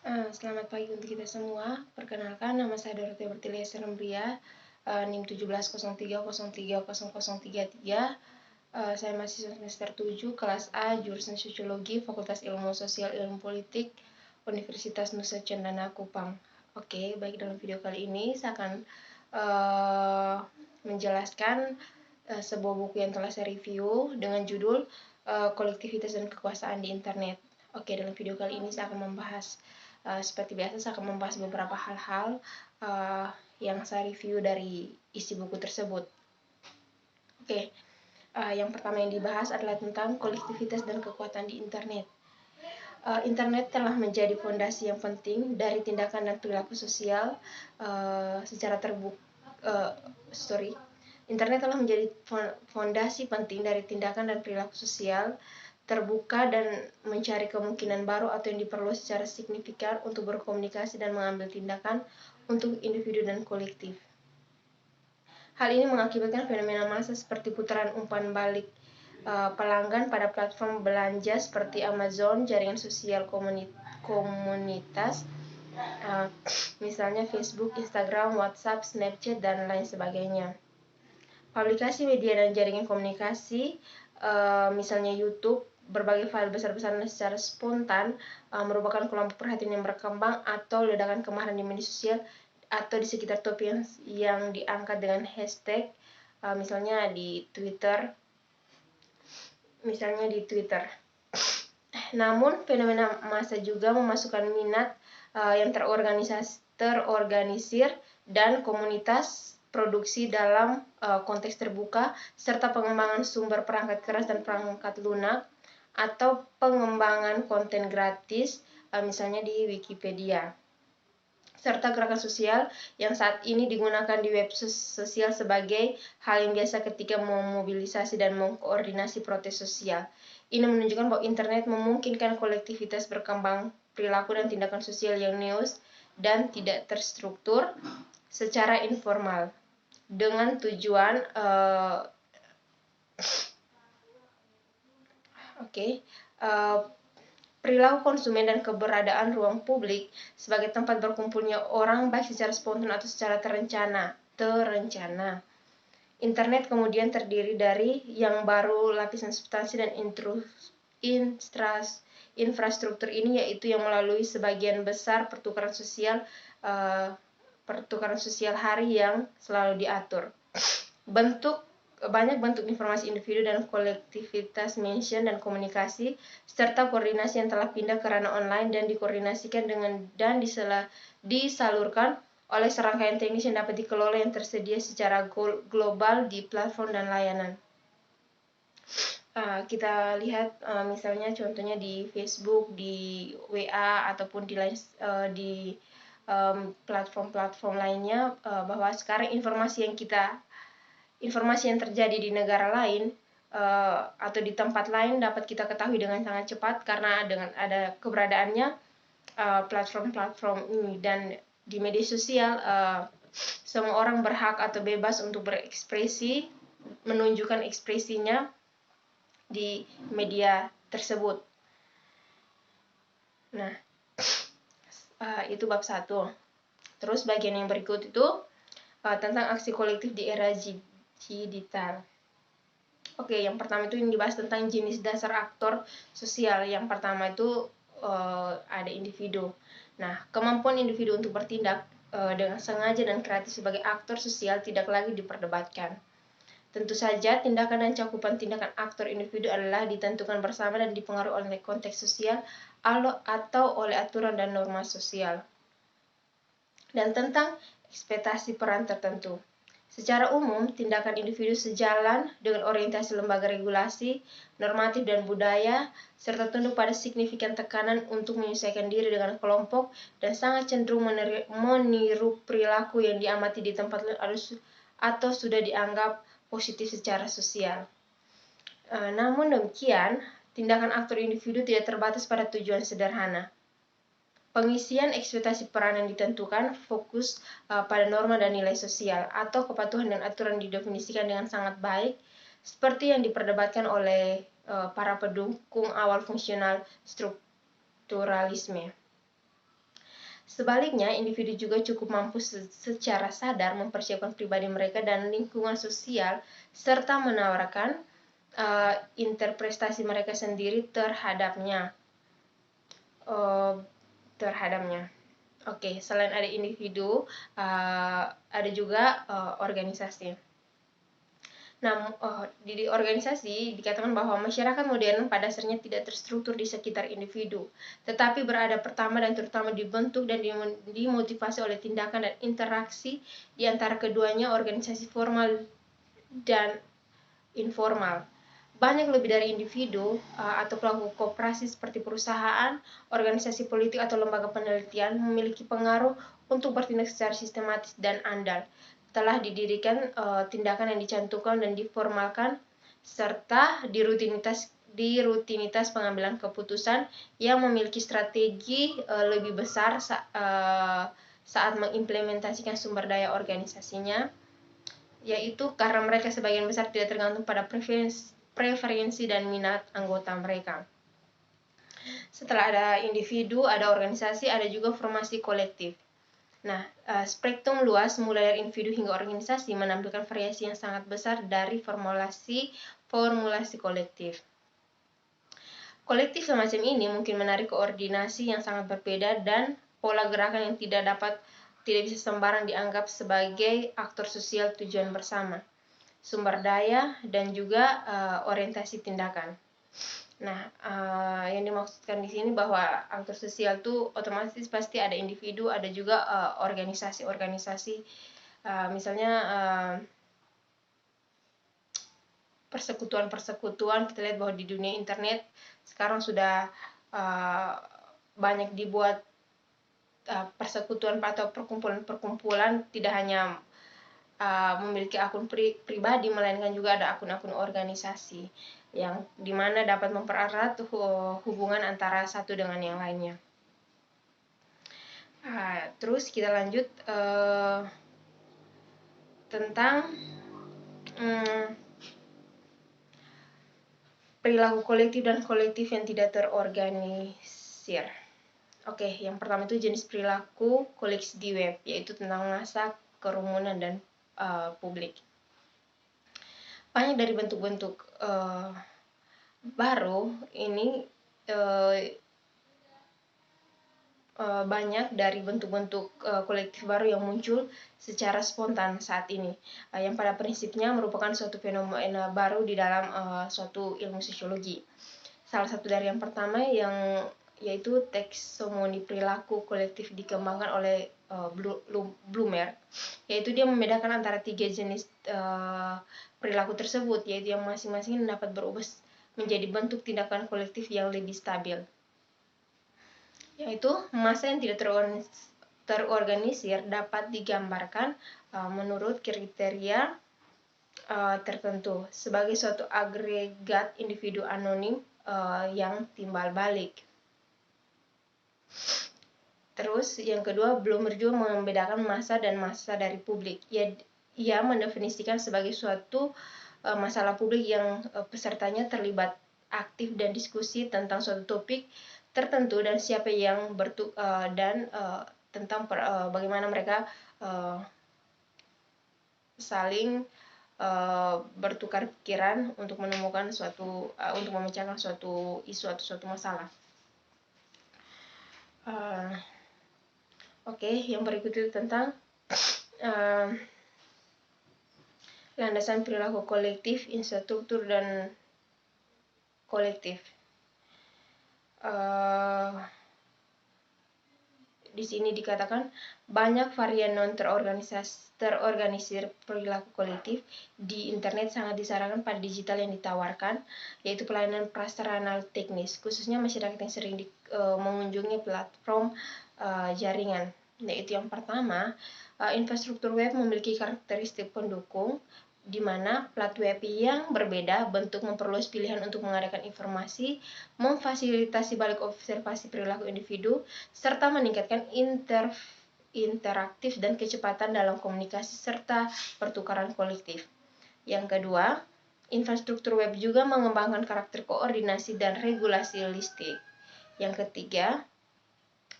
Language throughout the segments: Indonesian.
Selamat pagi untuk kita semua. Perkenalkan, nama saya Dorothea Bertilia Serembria, NIM 1703030033. Saya mahasiswa semester 7, kelas A, jurusan Sosiologi, Fakultas Ilmu Sosial Ilmu Politik, Universitas Nusa Cendana Kupang. Oke, baik, dalam video kali ini saya akan menjelaskan sebuah buku yang telah saya review dengan judul Kolektivitas dan Kekuasaan di Internet. Oke, dalam video kali ini saya akan membahas seperti biasa saya akan membahas beberapa hal-hal yang saya review dari isi buku tersebut. Oke, yang pertama yang dibahas adalah tentang kolektivitas dan kekuatan di internet. Internet telah menjadi fondasi yang penting dari tindakan dan perilaku sosial secara terbuka. Internet telah menjadi fondasi penting dari tindakan dan perilaku sosial terbuka dan mencari kemungkinan baru atau yang diperluas secara signifikan untuk berkomunikasi dan mengambil tindakan untuk individu dan kolektif. Hal ini mengakibatkan fenomena massa seperti putaran umpan balik pelanggan pada platform belanja seperti Amazon, jaringan sosial komunitas, misalnya Facebook, Instagram, WhatsApp, Snapchat, dan lain sebagainya. Publikasi media dan jaringan komunikasi, misalnya YouTube, berbagai file besar-besaran secara spontan merupakan kelompok perhatian yang berkembang atau ledakan kemarahan di media sosial atau di sekitar topik yang diangkat dengan hashtag, misalnya di Twitter. Namun, fenomena massa juga memasukkan minat yang terorganisir dan komunitas produksi dalam konteks terbuka, serta pengembangan sumber perangkat keras dan perangkat lunak, atau pengembangan konten gratis, misalnya di Wikipedia, serta gerakan sosial yang saat ini digunakan di web sosial sebagai hal yang biasa ketika memobilisasi dan mengkoordinasi protes sosial. Ini menunjukkan bahwa internet memungkinkan kolektivitas berkembang perilaku dan tindakan sosial yang neus dan tidak terstruktur secara informal dengan tujuan perilaku konsumen dan keberadaan ruang publik sebagai tempat berkumpulnya orang baik secara spontan atau secara terencana. Internet kemudian terdiri dari yang baru lapisan substansi dan infrastruktur ini, yaitu yang melalui sebagian besar pertukaran sosial hari yang selalu diatur. Banyak bentuk informasi individu dan kolektivitas mention dan komunikasi serta koordinasi yang telah pindah ke ranah online dan dikoordinasikan dan disalurkan oleh serangkaian teknis yang dapat dikelola yang tersedia secara global di platform dan layanan. Kita lihat misalnya contohnya di Facebook, di WA, ataupun di platform-platform lainnya, bahwa sekarang informasi yang terjadi di negara lain atau di tempat lain dapat kita ketahui dengan sangat cepat karena dengan ada keberadaannya platform-platform ini. Dan di media sosial semua orang berhak atau bebas untuk berekspresi, menunjukkan ekspresinya di media tersebut. Nah, itu bab 1. Terus bagian yang berikut itu tentang aksi kolektif di era digital. Oke, yang pertama itu yang dibahas tentang jenis dasar aktor sosial. Yang pertama itu ada individu. Nah, kemampuan individu untuk bertindak dengan sengaja dan kreatif sebagai aktor sosial tidak lagi diperdebatkan. Tentu saja, tindakan dan cakupan tindakan aktor individu adalah ditentukan bersama dan dipengaruhi oleh konteks sosial atau oleh aturan dan norma sosial, dan tentang ekspektasi peran tertentu. Secara umum, tindakan individu sejalan dengan orientasi lembaga regulasi, normatif dan budaya, serta tunduk pada signifikan tekanan untuk menyesuaikan diri dengan kelompok dan sangat cenderung meniru perilaku yang diamati di tempat lain atau sudah dianggap positif secara sosial. Namun demikian, tindakan aktor individu tidak terbatas pada tujuan sederhana. Pengisian ekspektasi peran yang ditentukan fokus pada norma dan nilai sosial atau kepatuhan dan aturan didefinisikan dengan sangat baik, seperti yang diperdebatkan oleh para pendukung awal fungsional strukturalisme. Sebaliknya, individu juga cukup mampu secara sadar mempersiapkan pribadi mereka dan lingkungan sosial serta menawarkan interpretasi mereka sendiri terhadapnya. Oke, selain ada individu, ada juga organisasi. Nah, di organisasi dikatakan bahwa masyarakat modern pada dasarnya tidak terstruktur di sekitar individu, tetapi berada pertama dan terutama dibentuk dan dimotivasi oleh tindakan dan interaksi di antara keduanya, organisasi formal dan informal. Banyak lebih dari individu atau pelaku koperasi seperti perusahaan, organisasi politik atau lembaga penelitian memiliki pengaruh untuk bertindak secara sistematis dan andal. Telah didirikan tindakan yang dicantumkan dan diformalkan serta di rutinitas pengambilan keputusan yang memiliki strategi lebih besar saat mengimplementasikan sumber daya organisasinya, yaitu karena mereka sebagian besar tidak tergantung pada preferensi dan minat anggota mereka. Setelah ada individu, ada organisasi, ada juga formasi kolektif. Nah, spektrum luas mulai dari individu hingga organisasi menampilkan variasi yang sangat besar dari formulasi kolektif. Kolektif semacam ini mungkin menarik koordinasi yang sangat berbeda dan pola gerakan yang tidak bisa sembarang dianggap sebagai aktor sosial tujuan bersama, sumber daya, dan juga orientasi tindakan. Nah, yang dimaksudkan di sini bahwa aktor sosial itu otomatis pasti ada individu, ada juga organisasi-organisasi, misalnya persekutuan-persekutuan. Kita lihat bahwa di dunia internet sekarang sudah banyak dibuat persekutuan atau perkumpulan-perkumpulan, tidak hanya memiliki akun pribadi, melainkan juga ada akun-akun organisasi yang dimana dapat mempererat hubungan antara satu dengan yang lainnya. Terus kita lanjut tentang perilaku kolektif dan kolektif yang tidak terorganisir. Oke, yang pertama itu jenis perilaku kolektif di web, yaitu tentang massa, kerumunan, dan publik. Banyak dari bentuk-bentuk baru ini, banyak dari bentuk-bentuk kolektif baru yang muncul secara spontan saat ini, yang pada prinsipnya merupakan suatu fenomena baru di dalam suatu ilmu sosiologi. Salah satu dari yang pertama yaitu taksonomi perilaku kolektif dikembangkan oleh Blumer, yaitu dia membedakan antara 3 jenis perilaku tersebut, yaitu yang masing-masing dapat berubah menjadi bentuk tindakan kolektif yang lebih stabil, yaitu massa yang tidak terorganisir dapat digambarkan menurut kriteria tertentu sebagai suatu agregat individu anonim yang timbal balik. Terus yang kedua, Blumer juga membedakan massa dan massa dari publik. Ia mendefinisikan sebagai suatu masalah publik yang pesertanya terlibat aktif dan diskusi tentang suatu topik tertentu dan siapa yang tentang bagaimana mereka saling bertukar pikiran untuk menemukan untuk memecahkan suatu isu atau suatu masalah. Oke, yang berikut itu tentang landasan perilaku kolektif, infrastruktur, dan kolektif. Di sini dikatakan banyak varian non terorganisir perilaku kolektif di internet sangat disarankan pada digital yang ditawarkan, yaitu pelayanan prasarana teknis, khususnya masyarakat yang sering mengunjungi platform jaringan. Yaitu yang pertama, infrastruktur web memiliki karakteristik pendukung, di mana plat web yang berbeda bentuk memperluas pilihan untuk mengadakan informasi, memfasilitasi balik observasi perilaku individu, serta meningkatkan interaktif dan kecepatan dalam komunikasi serta pertukaran kolektif. Yang kedua, infrastruktur web juga mengembangkan karakter koordinasi dan regulasi listik. Yang ketiga,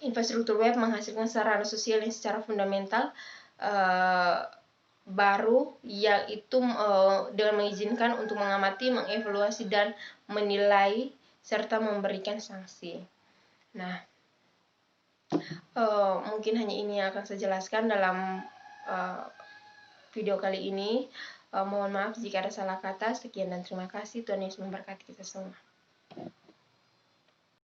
infrastruktur web menghasilkan sarana sosial yang secara fundamental baru, yaitu dengan mengizinkan untuk mengamati, mengevaluasi, dan menilai serta memberikan sanksi. Nah, mungkin hanya ini yang akan saya jelaskan dalam video kali ini. Mohon maaf jika ada salah kata. Sekian dan terima kasih. Tuhan Yesus memberkati kita semua.